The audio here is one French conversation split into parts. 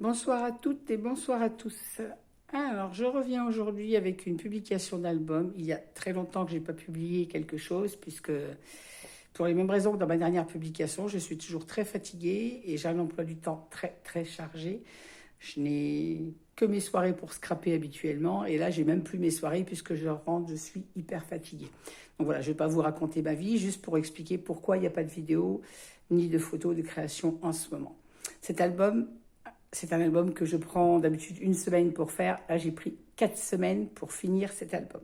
Bonsoir à toutes et bonsoir à tous. Alors, je reviens aujourd'hui avec une publication d'album. Il y a très longtemps que je n'ai pas publié quelque chose, puisque pour les mêmes raisons que dans ma dernière publication, je suis toujours très fatiguée et j'ai un emploi du temps très chargé. Je n'ai que mes soirées pour scraper habituellement, et là, j'ai même plus mes soirées puisque je rentre, je suis hyper fatiguée. Donc voilà, je ne vais pas vous raconter ma vie, juste pour expliquer pourquoi il n'y a pas de vidéo ni de photos de création en ce moment. Cet album, c'est un album que je prends d'habitude une semaine pour faire. Là, j'ai pris 4 semaines pour finir cet album.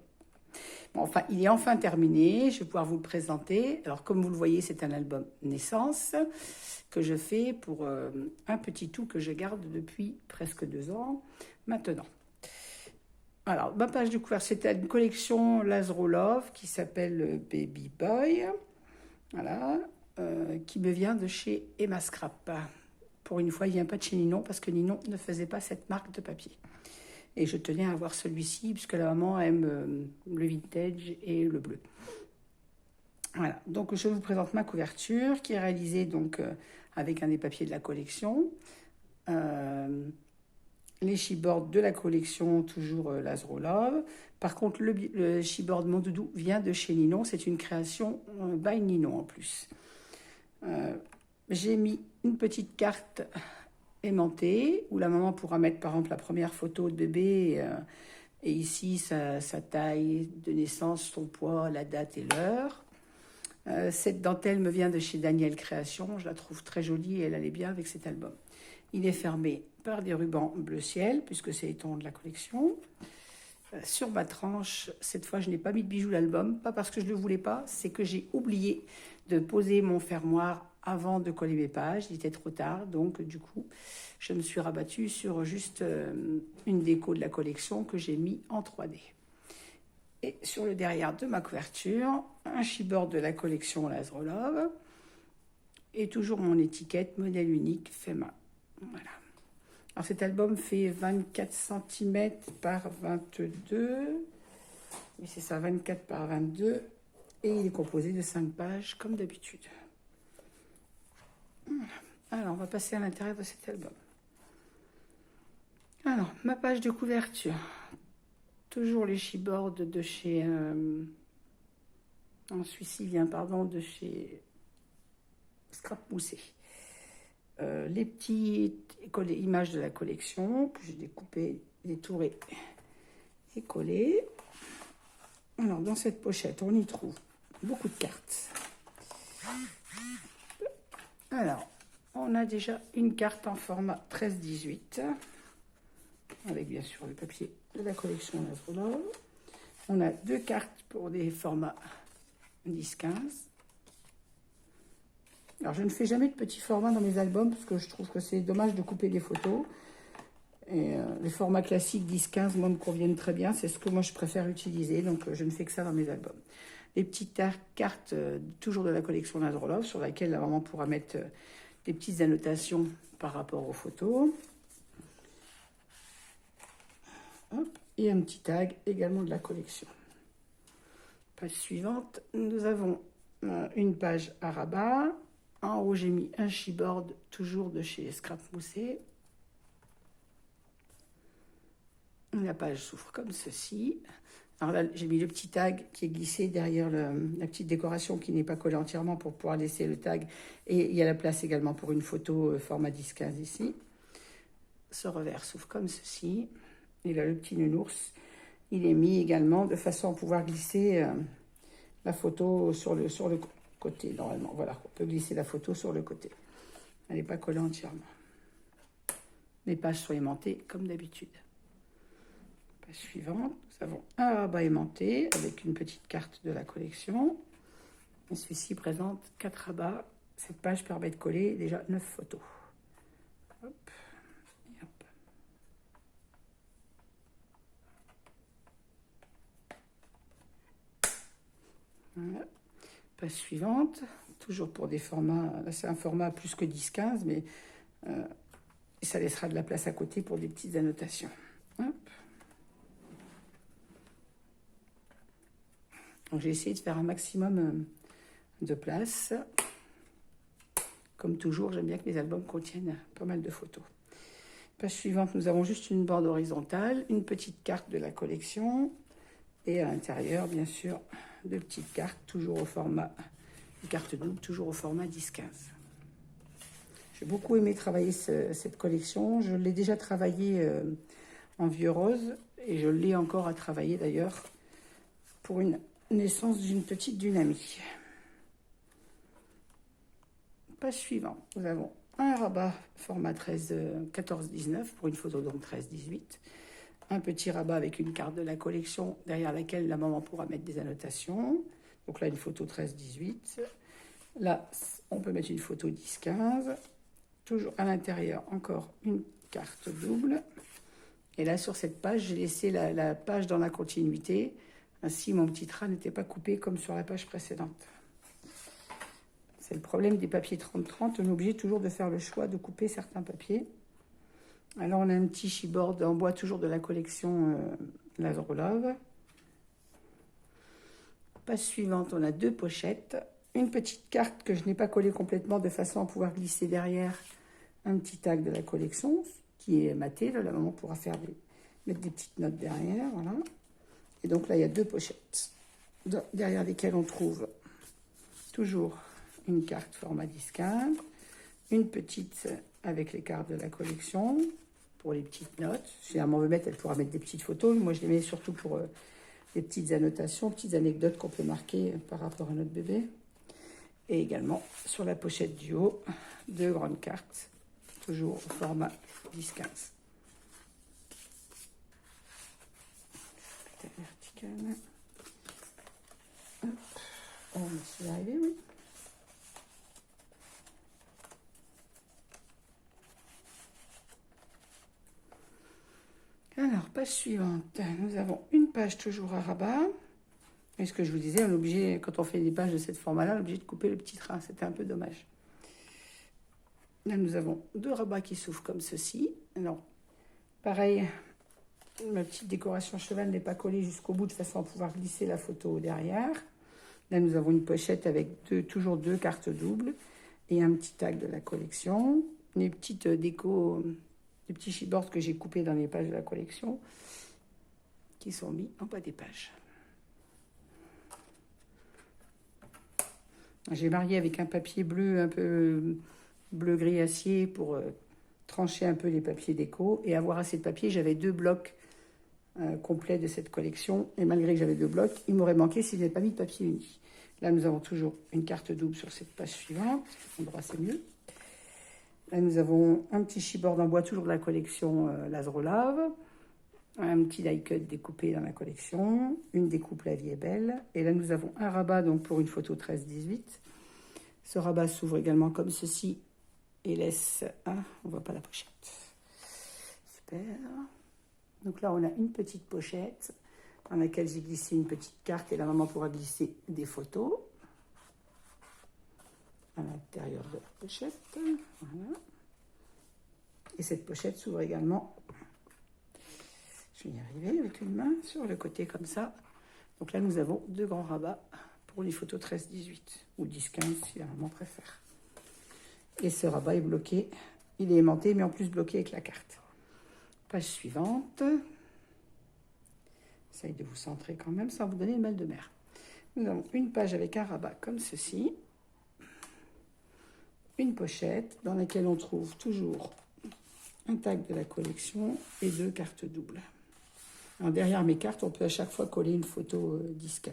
Bon, enfin, il est enfin terminé. Je vais pouvoir vous le présenter. Alors, comme vous le voyez, c'est un album naissance que je fais pour un petit tout que je garde depuis presque 2 ans maintenant. Alors, ma page de couverture, c'était une collection Lazaro Love qui s'appelle Baby Boy. Voilà, qui me vient de chez Emma Scrap. Pour une fois, il ne vient pas de chez Ninon parce que Ninon ne faisait pas cette marque de papier. Et je tenais à avoir celui-ci puisque la maman aime le vintage et le bleu. Voilà, donc je vous présente ma couverture qui est réalisée donc avec un des papiers de la collection. Les chipboards de la collection, toujours Lazaro Love. Par contre, le chipboard Mon Doudou vient de chez Ninon. C'est une création by Ninon en plus. J'ai mis une petite carte aimantée où la maman pourra mettre par exemple la première photo de bébé et ici sa taille de naissance, son poids, la date et l'heure. Cette dentelle me vient de chez Daniel Création, je la trouve très jolie et elle allait bien avec cet album. Il est fermé par des rubans bleu ciel puisque c'est les tons de la collection. Sur ma tranche, cette fois je n'ai pas mis de bijoux l'album, pas parce que je ne le voulais pas, c'est que j'ai oublié de poser mon fermoir avant de coller mes pages, il était trop tard, donc du coup je me suis rabattue sur juste une déco de la collection que j'ai mis en 3D. Et sur le derrière de ma couverture, un chipboard de la collection Lazaro Love et toujours mon étiquette modèle unique fait main. Voilà. Alors cet album fait 24 cm par 22. Oui, c'est ça, 24 par 22. Et il est composé de 5 pages, comme d'habitude. Alors, on va passer à l'intérieur de cet album. Alors, ma page de couverture. Toujours les chipboards de chez... celui-ci vient, pardon, de chez Scrap Moussé. Les petites images de la collection que j'ai découpées, détourées et collées. Alors, dans cette pochette, on y trouve beaucoup de cartes. Alors, on a déjà une carte en format 13-18, avec bien sûr le papier de la collection Lazaro Love. On a 2 cartes pour des formats 10-15. Alors, je ne fais jamais de petits formats dans mes albums parce que je trouve que c'est dommage de couper des photos. Et les formats classiques 10-15, moi, me conviennent très bien. C'est ce que moi, je préfère utiliser. Donc, je ne fais que ça dans mes albums. Les petites cartes, toujours de la collection Lazaro Love, sur laquelle la maman pourra mettre des petites annotations par rapport aux photos. Hop, et un petit tag également de la collection. Page suivante, nous avons une page à rabat. En haut, j'ai mis un chipboard, toujours de chez Scrap Moussé. La page s'ouvre comme ceci. Alors là, j'ai mis le petit tag qui est glissé derrière la petite décoration qui n'est pas collée entièrement pour pouvoir laisser le tag. Et il y a la place également pour une photo format 10-15 ici. Ce revers s'ouvre comme ceci. Et là, le petit nounours, il est mis également de façon à pouvoir glisser la photo sur le côté, normalement. Voilà, on peut glisser la photo sur le côté. Elle n'est pas collée entièrement. Les pages sont aimantées comme d'habitude. Page suivante, nous avons un rabat aimanté avec une petite carte de la collection. Et celui-ci présente 4 rabats. Cette page permet de coller déjà 9 photos. Hop, et hop. Voilà. Page suivante, toujours pour des formats, là c'est un format plus que 10-15, mais ça laissera de la place à côté pour des petites annotations. Hop. Donc j'ai essayé de faire un maximum de place. Comme toujours, j'aime bien que mes albums contiennent pas mal de photos. Page suivante, nous avons juste une bande horizontale, une petite carte de la collection et à l'intérieur, bien sûr, deux petites cartes, toujours au format, une carte double, toujours au format 10-15. J'ai beaucoup aimé travailler cette collection. Je l'ai déjà travaillée en vieux rose et je l'ai encore à travailler d'ailleurs pour une naissance d'une amie. Page suivante, nous avons un rabat format 14-19 pour une photo donc 13-18. Un petit rabat avec une carte de la collection derrière laquelle la maman pourra mettre des annotations. Donc là, une photo 13-18. Là, on peut mettre une photo 10-15. Toujours à l'intérieur, encore une carte double. Et là, sur cette page, j'ai laissé la page dans la continuité. Ainsi, mon petit ras n'était pas coupé comme sur la page précédente. C'est le problème des papiers 30-30. On est obligé toujours de faire le choix de couper certains papiers. Alors, on a un petit chipboard en bois, toujours de la collection Lazarolove. Page suivante, on a deux pochettes. Une petite carte que je n'ai pas collée complètement de façon à pouvoir glisser derrière un petit tag de la collection qui est maté. Là, la maman pourra mettre des petites notes derrière. Voilà. Et donc là, il y a deux pochettes derrière lesquelles on trouve toujours une carte format 10-15, une petite avec les cartes de la collection pour les petites notes. Si la maman veut mettre, elle pourra mettre des petites photos. Moi, je les mets surtout pour les petites annotations, petites anecdotes qu'on peut marquer par rapport à notre bébé. Et également, sur la pochette du haut, deux grandes cartes, toujours au format 10-15. Verticale. Hop. Oh, on est arrivé, oui. Alors, page suivante. Nous avons une page toujours à rabat. Et ce que je vous disais, on est obligé, quand on fait des pages de cette format-là, on est obligé de couper le petit train. C'était un peu dommage. Là, nous avons deux rabats qui s'ouvrent comme ceci. Alors, pareil, ma petite décoration cheval n'est pas collée jusqu'au bout de façon à pouvoir glisser la photo derrière. Là, nous avons une pochette avec toujours deux cartes doubles et un petit tag de la collection. Une petite déco, des petits chipboards que j'ai coupés dans les pages de la collection qui sont mis en bas des pages. J'ai marié avec un papier bleu, un peu bleu-gris acier pour trancher un peu les papiers déco et avoir assez de papier. J'avais deux blocs complets de cette collection et malgré que j'avais deux blocs, il m'aurait manqué si je n'avais pas mis de papier uni. Là, nous avons toujours une carte double sur cette page suivante. L'endroit, c'est mieux. Là, nous avons un petit chipboard en bois, toujours de la collection Lazarolove. Un petit die cut découpé dans la collection, une découpe La Vie est Belle. Et là, nous avons un rabat donc pour une photo 13-18. Ce rabat s'ouvre également comme ceci et laisse... Ah, on voit pas la pochette. Super. Donc là, on a une petite pochette dans laquelle j'ai glissé une petite carte et la maman pourra glisser des photos à l'intérieur de la pochette. Voilà. Et cette pochette s'ouvre également... Je vais y arriver avec une main sur le côté comme ça. Donc là, nous avons deux grands rabats pour les photos 13-18 ou 10-15 si la maman préfère. Et ce rabat est bloqué. Il est aimanté, mais en plus bloqué avec la carte. Page suivante. J'essaye de vous centrer quand même sans vous donner le mal de mer. Nous avons une page avec un rabat comme ceci. Une pochette dans laquelle on trouve toujours un tag de la collection et deux cartes doubles. Alors derrière mes cartes, on peut à chaque fois coller une photo 10-15.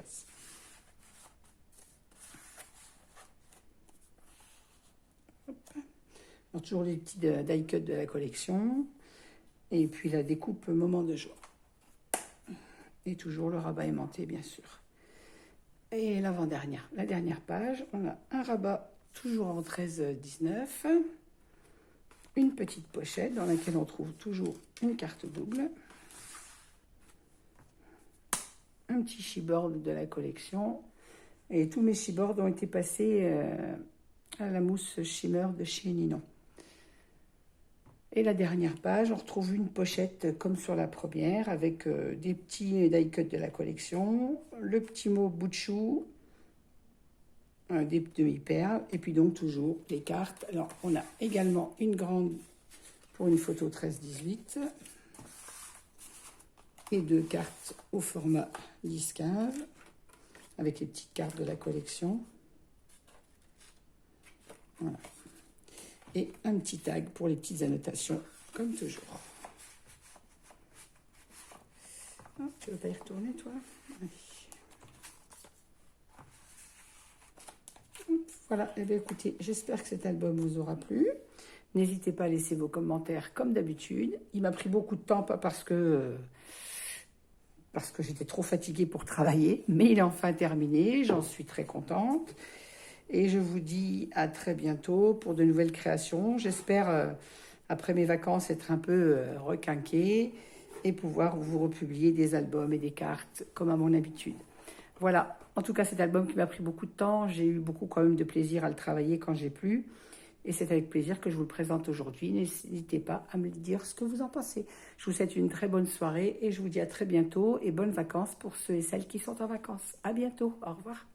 Toujours les petits die cut de la collection. Et puis la découpe moment de jour. Et toujours le rabat aimanté, bien sûr. Et l'avant-dernière, la dernière page, on a un rabat toujours en 13-19. Une petite pochette dans laquelle on trouve toujours une carte double. Un petit chipboard de la collection. Et tous mes chipboards ont été passés à la mousse shimmer de chez Ninon. Et la dernière page, on retrouve une pochette comme sur la première avec des petits die cut de la collection, le petit mot bout de chou, des demi-perles et puis donc toujours les cartes. Alors on a également une grande pour une photo 13-18. Et 2 cartes au format 10-15 avec les petites cartes de la collection. Voilà. Et un petit tag pour les petites annotations, comme toujours. Oh, tu veux pas y retourner, toi? Allez. Voilà, et bien écoutez, j'espère que cet album vous aura plu. N'hésitez pas à laisser vos commentaires comme d'habitude. Il m'a pris beaucoup de temps, pas parce que j'étais trop fatiguée pour travailler, mais il est enfin terminé, j'en suis très contente. Et je vous dis à très bientôt pour de nouvelles créations. J'espère, après mes vacances, être un peu requinquée et pouvoir vous republier des albums et des cartes comme à mon habitude. Voilà, en tout cas cet album qui m'a pris beaucoup de temps, j'ai eu beaucoup quand même de plaisir à le travailler quand j'ai pu. Et c'est avec plaisir que je vous le présente aujourd'hui. N'hésitez pas à me dire ce que vous en pensez. Je vous souhaite une très bonne soirée et je vous dis à très bientôt et bonnes vacances pour ceux et celles qui sont en vacances. À bientôt, au revoir.